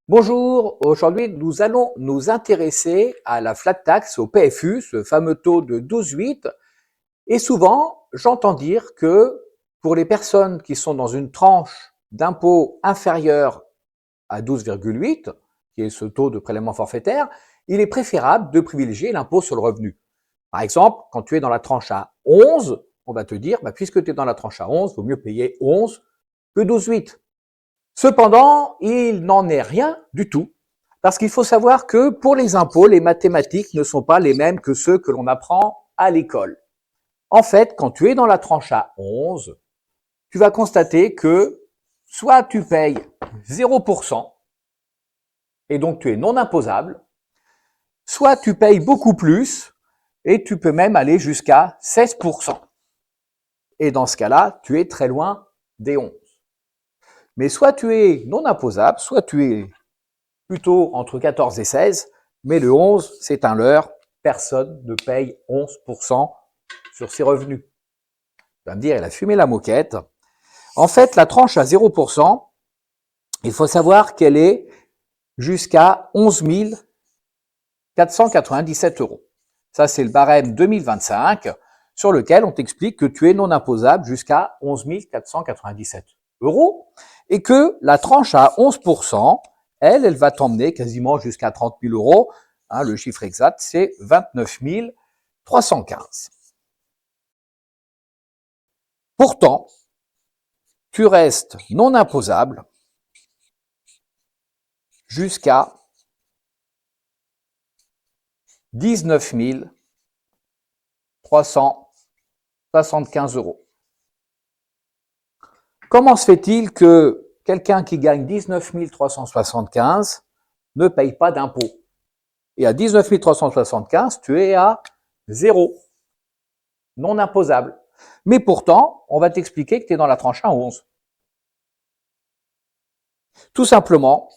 Bonjour, aujourd'hui nous allons nous intéresser à la flat tax, au PFU, ce fameux taux de 12,8. Et souvent, j'entends dire que pour les personnes qui sont dans une tranche d'impôt inférieure à 12,8, qui est ce taux de prélèvement forfaitaire, il est préférable de privilégier l'impôt sur le revenu. Par exemple, quand tu es dans la tranche à 11, on va te dire, puisque tu es dans la tranche à 11, il vaut mieux payer 11 que 12,8. Cependant, il n'en est rien du tout, parce qu'il faut savoir que pour les impôts, les mathématiques ne sont pas les mêmes que ceux que l'on apprend à l'école. En fait, quand tu es dans la tranche à 11, tu vas constater que soit tu payes 0%, et donc tu es non imposable, soit tu payes beaucoup plus, et tu peux même aller jusqu'à 16%. Et dans ce cas-là, tu es très loin des 11. Mais soit tu es non imposable, soit tu es plutôt entre 14 et 16, mais le 11, c'est un leurre. Personne ne paye 11% sur ses revenus. Tu vas me dire, il a fumé la moquette. En fait, la tranche à 0%, il faut savoir qu'elle est jusqu'à 11 497 euros. Ça, c'est le barème 2025 sur lequel on t'explique que tu es non imposable jusqu'à 11 497 euros et que la tranche à 11%, elle va t'emmener quasiment jusqu'à 30 000 euros. Le chiffre exact, c'est 29 315. Pourtant, tu restes non imposable jusqu'à 19 375 euros. Comment se fait-il que quelqu'un qui gagne 19 375 ne paye pas d'impôt? Et à 19 375, tu es à zéro, non imposable. Mais pourtant, on va t'expliquer que tu es dans la tranche 1,11. Tout simplement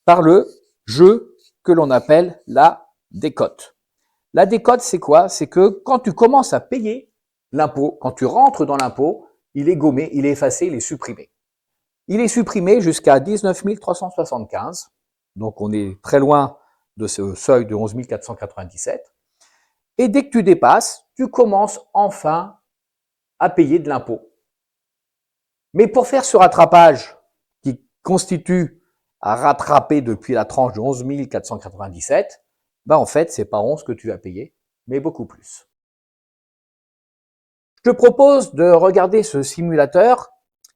par le jeu que l'on appelle la décote. La décote, c'est quoi? C'est que quand tu commences à payer l'impôt, quand tu rentres dans l'impôt, il est gommé, il est effacé, il est supprimé. Il est supprimé jusqu'à 19 375, donc on est très loin de ce seuil de 11 497. Et dès que tu dépasses, tu commences enfin à payer de l'impôt. Mais pour faire ce rattrapage qui constitue à rattraper depuis la tranche de 11 497, en fait, c'est pas 11 que tu vas payer, mais beaucoup plus. Je te propose de regarder ce simulateur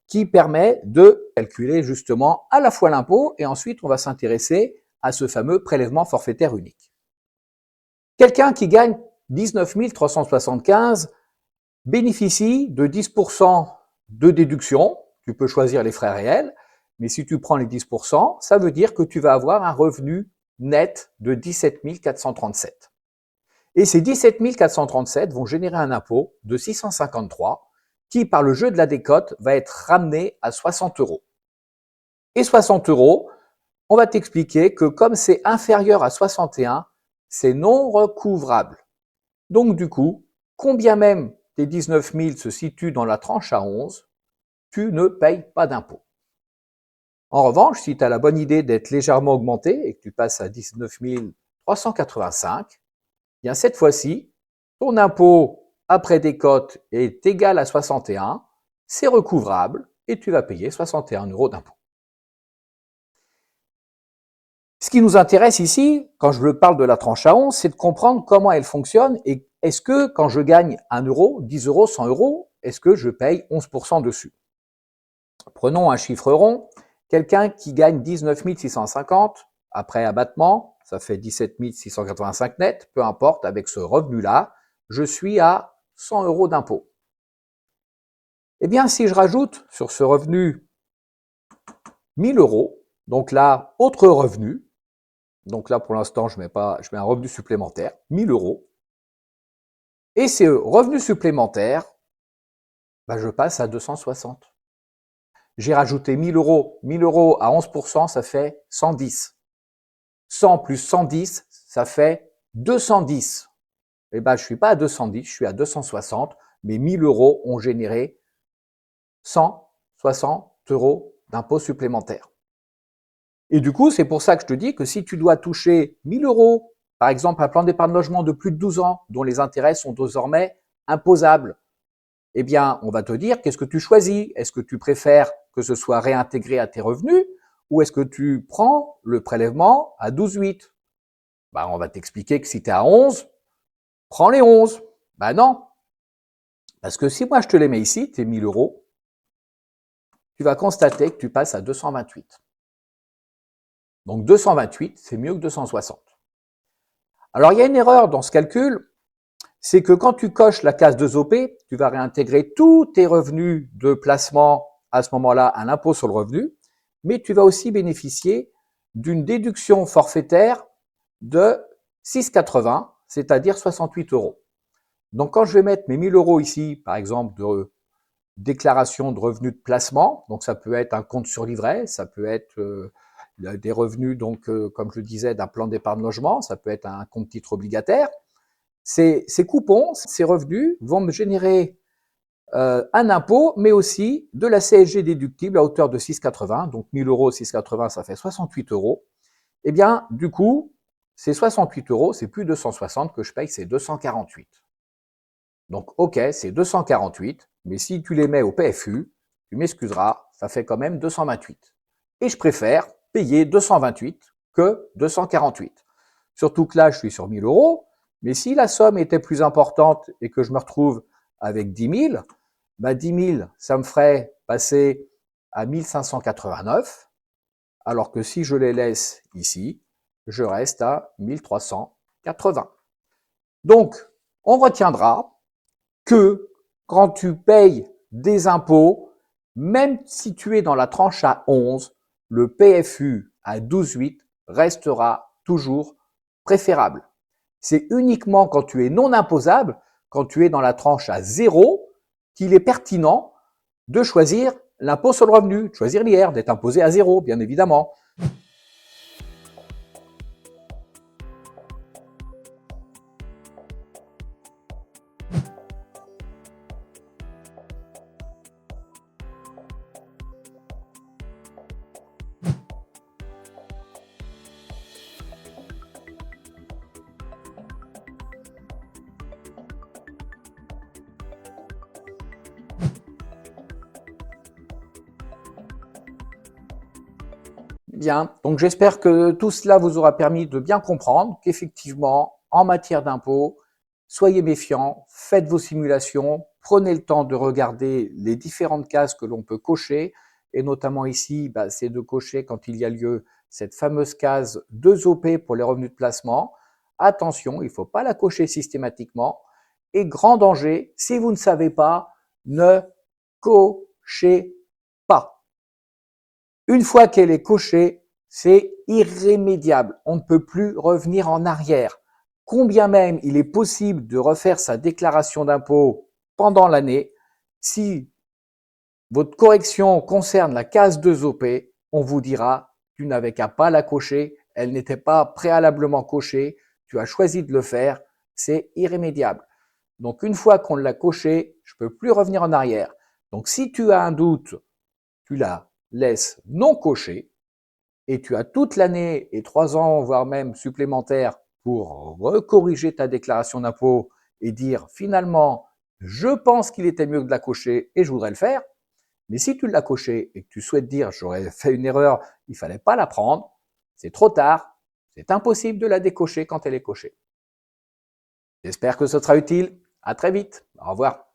qui permet de calculer justement à la fois l'impôt et ensuite on va s'intéresser à ce fameux prélèvement forfaitaire unique. Quelqu'un qui gagne 19 375 bénéficie de 10% de déduction. Tu peux choisir les frais réels, mais si tu prends les 10%, ça veut dire que tu vas avoir un revenu net de 17 437. Et ces 17 437 vont générer un impôt de 653 qui, par le jeu de la décote, va être ramené à 60 euros. Et 60 euros, on va t'expliquer que comme c'est inférieur à 61, c'est non recouvrable. Donc du coup, combien même tes 19 000 se situent dans la tranche à 11, tu ne payes pas d'impôt. En revanche, si tu as la bonne idée d'être légèrement augmenté et que tu passes à 19 385, bien cette fois-ci, ton impôt après décote est égal à 61, c'est recouvrable et tu vas payer 61 euros d'impôt. Ce qui nous intéresse ici, quand je parle de la tranche à 11, c'est de comprendre comment elle fonctionne et est-ce que quand je gagne 1 euro, 10 euros, 100 euros, est-ce que je paye 11% dessus? Prenons un chiffre rond, quelqu'un qui gagne 19 650 après abattement, ça fait 17 685 net, peu importe, avec ce revenu-là, je suis à 100 euros d'impôt. Eh bien, si je rajoute sur ce revenu 1000 euros, donc là, autre revenu, donc là, pour l'instant, je mets un revenu supplémentaire, 1000 euros. Et ces revenus supplémentaires, je passe à 260. J'ai rajouté 1000 euros. 1000 euros à 11%, ça fait 110. 100 plus 110, ça fait 210. Je ne suis pas à 210, je suis à 260. Mais 1000 euros ont généré 160 euros d'impôts supplémentaires. Et du coup, c'est pour ça que je te dis que si tu dois toucher 1 000 €, par exemple un plan d'épargne logement de plus de 12 ans, dont les intérêts sont désormais imposables, eh bien, on va te dire qu'est-ce que tu choisis. Est-ce que tu préfères que ce soit réintégré à tes revenus ou est-ce que tu prends le prélèvement à 12,8? Bah, on va t'expliquer que si tu es à 11, prends les 11. Bah non, parce que si moi je te les mets ici, tes 1 000 €, tu vas constater que tu passes à 228. Donc 228, c'est mieux que 260. Alors il y a une erreur dans ce calcul, c'est que quand tu coches la case 2OP, tu vas réintégrer tous tes revenus de placement à ce moment-là à l'impôt sur le revenu, mais tu vas aussi bénéficier d'une déduction forfaitaire de 6,80, c'est-à-dire 68 €. Donc quand je vais mettre mes 1 000 € ici, par exemple, de déclaration de revenus de placement, donc ça peut être un compte sur livret, ça peut être des revenus, donc comme je le disais, d'un plan d'épargne logement, ça peut être un compte titre obligataire. Ces coupons, ces revenus vont me générer un impôt, mais aussi de la CSG déductible à hauteur de 6,80. Donc 1 000 €, 6,80, ça fait 68 €. Eh bien, du coup, ces 68 €, c'est plus 260 que je paye, c'est 248. Donc, ok, c'est 248, mais si tu les mets au PFU, tu m'excuseras, ça fait quand même 228. Et je préfère payer 228 que 248. Surtout que là, je suis sur 1 000 €, mais si la somme était plus importante et que je me retrouve avec 10 000, bah 10 000, ça me ferait passer à 1 589, alors que si je les laisse ici, je reste à 1 380. Donc, on retiendra que quand tu payes des impôts, même si tu es dans la tranche à 11, le PFU à 12,8 restera toujours préférable. C'est uniquement quand tu es non imposable, quand tu es dans la tranche à 0, qu'il est pertinent de choisir l'impôt sur le revenu, de choisir l'IR, d'être imposé à 0, bien évidemment. Bien, donc j'espère que tout cela vous aura permis de bien comprendre qu'effectivement, en matière d'impôts, soyez méfiants, faites vos simulations, prenez le temps de regarder les différentes cases que l'on peut cocher, et notamment ici, c'est de cocher quand il y a lieu cette fameuse case 2OP pour les revenus de placement. Attention, il ne faut pas la cocher systématiquement, et grand danger, si vous ne savez pas, ne cochez pas. Une fois qu'elle est cochée, c'est irrémédiable. On ne peut plus revenir en arrière. Combien même il est possible de refaire sa déclaration d'impôt pendant l'année, si votre correction concerne la case 2OP, on vous dira, tu n'avais qu'à pas la cocher, elle n'était pas préalablement cochée, tu as choisi de le faire, c'est irrémédiable. Donc une fois qu'on l'a coché, je ne peux plus revenir en arrière. Donc si tu as un doute, tu la laisses non cochée et tu as toute l'année et 3 ans, voire même supplémentaires pour recorriger ta déclaration d'impôt et dire finalement, je pense qu'il était mieux de la cocher et je voudrais le faire. Mais si tu l'as coché et que tu souhaites dire j'aurais fait une erreur, il fallait pas la prendre, c'est trop tard, c'est impossible de la décocher quand elle est cochée. J'espère que ce sera utile. À très vite. Au revoir.